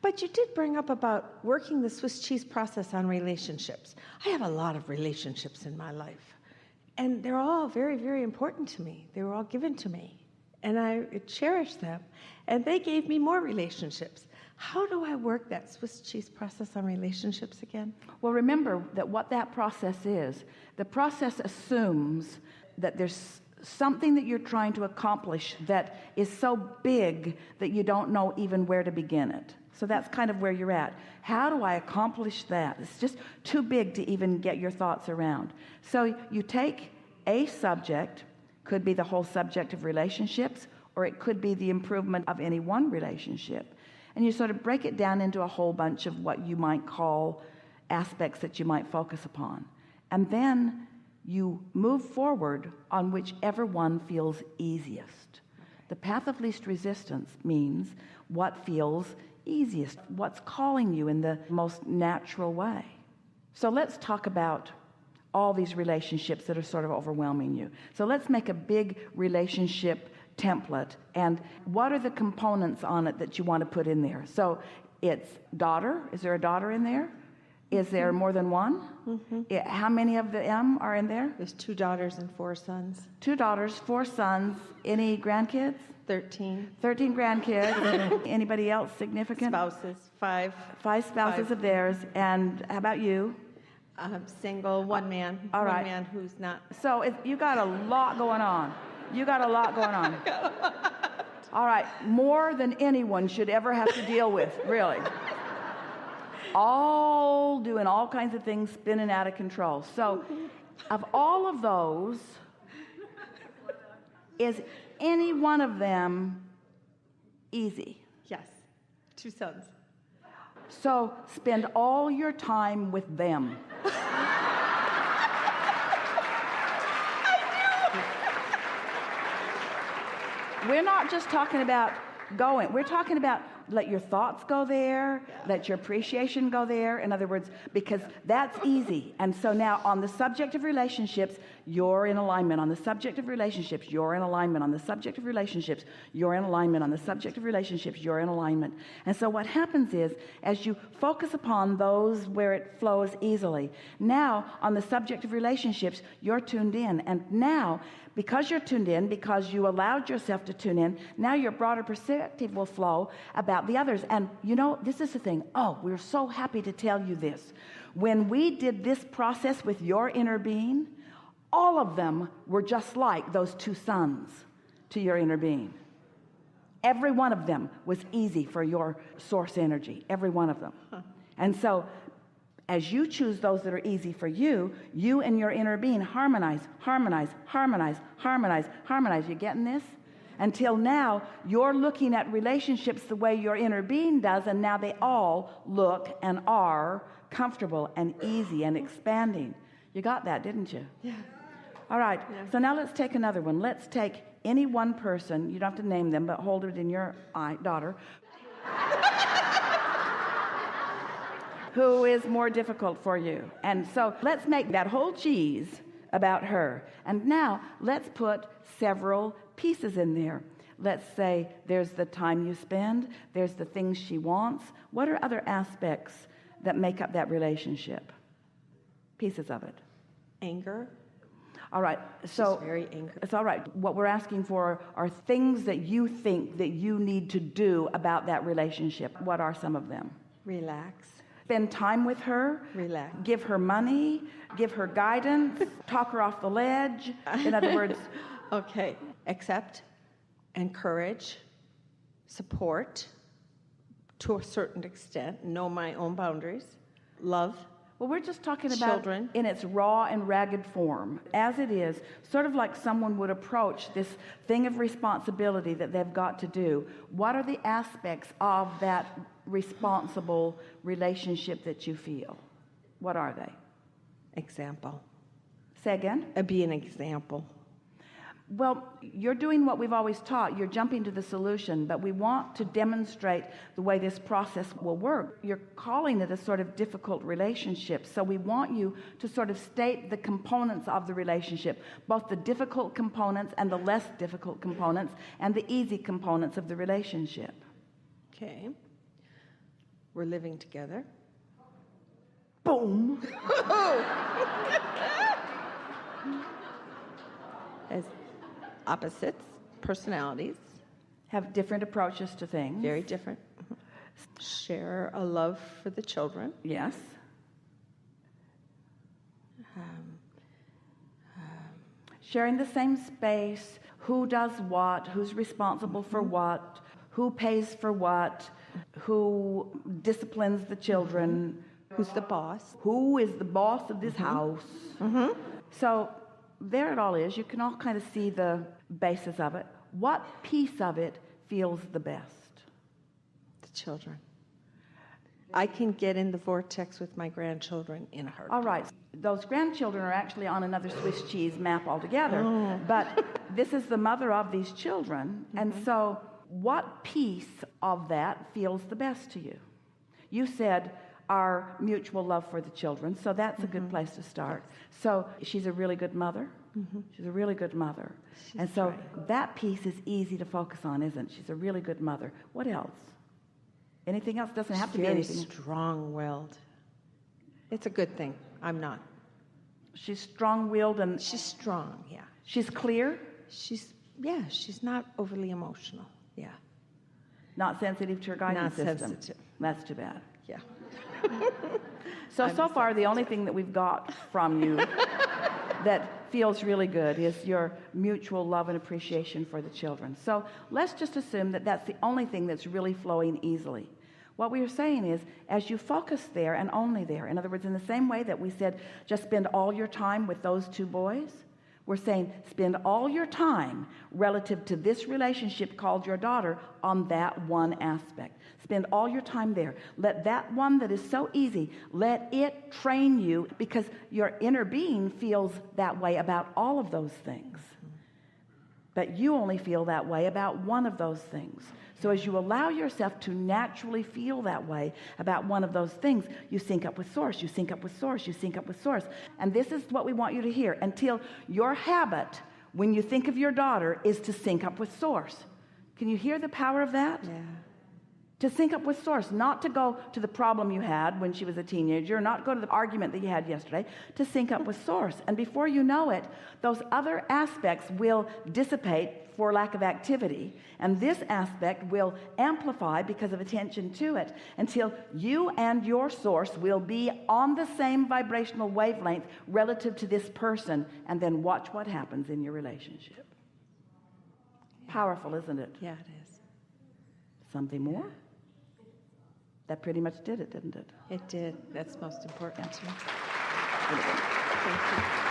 But you did bring up about working the Swiss cheese process on relationships. I have a lot of relationships in my life, and they're all very, very important to me. They were all given to me, and I cherish them. And they gave me more relationships. How do I work that Swiss cheese process on relationships again? Well, remember that what that process is, the process assumes that there's something that you're trying to accomplish that is so big that you don't know even where to begin it. So that's kind of where you're at. How do I accomplish that? It's just too big to even get your thoughts around. So you take a subject, could be the whole subject of relationships, or it could be the improvement of any one relationship. And you sort of break it down into a whole bunch of what you might call aspects that you might focus upon. And then you move forward on whichever one feels easiest. The path of least resistance means what feels easiest, what's calling you in the most natural way. So let's talk about all these relationships that are sort of overwhelming you. So let's make a big relationship template, and what are the components on it that you want to put in there? So it's daughter. Is there a daughter in there? Is there more than one? How many of them are in there? There's 2 daughters and 4 sons. 2 daughters, 4 sons. Any grandkids? 13. 13 grandkids. Anybody else significant? Spouses, 5. 5 spouses 5. of theirs. And how about you? I'm single, one man. All right. One man who's not. So you got a lot going on. You got a lot going on. All right. More than anyone should ever have to deal with, really. All doing all kinds of things, spinning out of control. So of all of those, is any one of them easy? Yes. 2 sons. So spend all your time with them. We're not just talking about going. We're talking about let your thoughts go there, let your appreciation go there. In other words, because that's easy. And so now on the subject of relationships, you're in alignment. On the subject of relationships, you're in alignment. On the subject of relationships, you're in alignment. On the subject of relationships, you're in alignment. And so what happens is, as you focus upon those where it flows easily, now on the subject of relationships, you're tuned in. And now, because you're tuned in, because you allowed yourself to tune in, now your broader perspective will flow about the others. And you know, this is the thing. Oh, we're so happy to tell you this. When we did this process with your inner being, all of them were just like those 2 sons to your inner being. Every one of them was easy for your source energy. Every one of them. And so as you choose those that are easy for you, you and your inner being harmonize, harmonize, harmonize, harmonize, harmonize. You getting this? Until now, you're looking at relationships the way your inner being does, and now they all look and are comfortable and easy and expanding. You got that, didn't you? Yeah. All right. Yeah. So now let's take another one. Let's take any one person. You don't have to name them, but hold it in your eye, daughter. Who is more difficult for you. And so let's make that whole cheese about her. And now let's put several pieces in there. Let's say there's the time you spend, there's the things she wants. What are other aspects that make up that relationship? Pieces of it. Anger. All right. So She's very angry. it's all right. What we're asking for are things that you think that you need to do about that relationship. What are some of them? Relax. Spend time with her. Relax. Give her money. Give her guidance. Talk her off the ledge. In other words, Okay. Accept, encourage, support to a certain extent, know my own boundaries, love. well, we're just talking about Children. in its raw and ragged form, as it is, sort of like someone would approach this thing of responsibility that they've got to do. What are the aspects of that responsible relationship that you feel? What are they? Example. Say again? Be an example. Well, you're doing what we've always taught. You're jumping to the solution, but we want to demonstrate the way this process will work. You're calling it a sort of difficult relationship, so we want you to sort of state the components of the relationship, both the difficult components and the less difficult components and the easy components of the relationship. Okay. We're living together. Boom. As opposites, personalities. Have different approaches to things. Very different. Share a love for the children. Yes. Sharing the same space, who does what, who's responsible for what, who pays for what, who disciplines the children. Who's the boss? Who is the boss of this house? So there it all is. You can all kind of see the basis of it. What piece of it feels the best? The children. I can get in the vortex with my grandchildren in a heartbeat. All right. Those grandchildren are actually on another Swiss cheese map altogether. But this is the mother of these children. And so what piece of that feels the best to you? You said our mutual love for the children. So that's a good place to start. So she's a really good mother. She's a really good mother. And so that piece is easy to focus on, isn't it? She's a really good mother. What else? Anything else? Doesn't have to be anything. Very strong-willed. It's a good thing. I'm not. She's strong-willed and She's strong, yeah. she's clear, She's not overly emotional. Yeah. not sensitive to her guidance Not system. sensitive. That's too bad. Yeah. So far, the only thing that we've got from you that feels really good is your mutual love and appreciation for the children. So let's just assume that that's the only thing that's really flowing easily. What we are saying is, as you focus there and only there, in other words, in the same way that we said, just spend all your time with those two boys, we're saying, spend all your time relative to this relationship called your daughter on that one aspect. Spend all your time there. Let that one that is so easy, let it train you, because your inner being feels that way about all of those things. But you only feel that way about one of those things. So as you allow yourself to naturally feel that way about one of those things, you sync up with source, you sync up with source, you sync up with source. And this is what we want you to hear, until your habit, when you think of your daughter, is to sync up with source. Can you hear the power of that? Yeah. To sync up with source, not to go to the problem you had when she was a teenager, not go to the argument that you had yesterday, to sync up with source. And before you know it, those other aspects will dissipate for lack of activity, and this aspect will amplify because of attention to it, until you and your source will be on the same vibrational wavelength relative to this person, and then watch what happens in your relationship. Powerful, isn't it? Yeah, it is. Something more? That pretty much did it, didn't it? It did. That's most important to me. Really good. Thank you.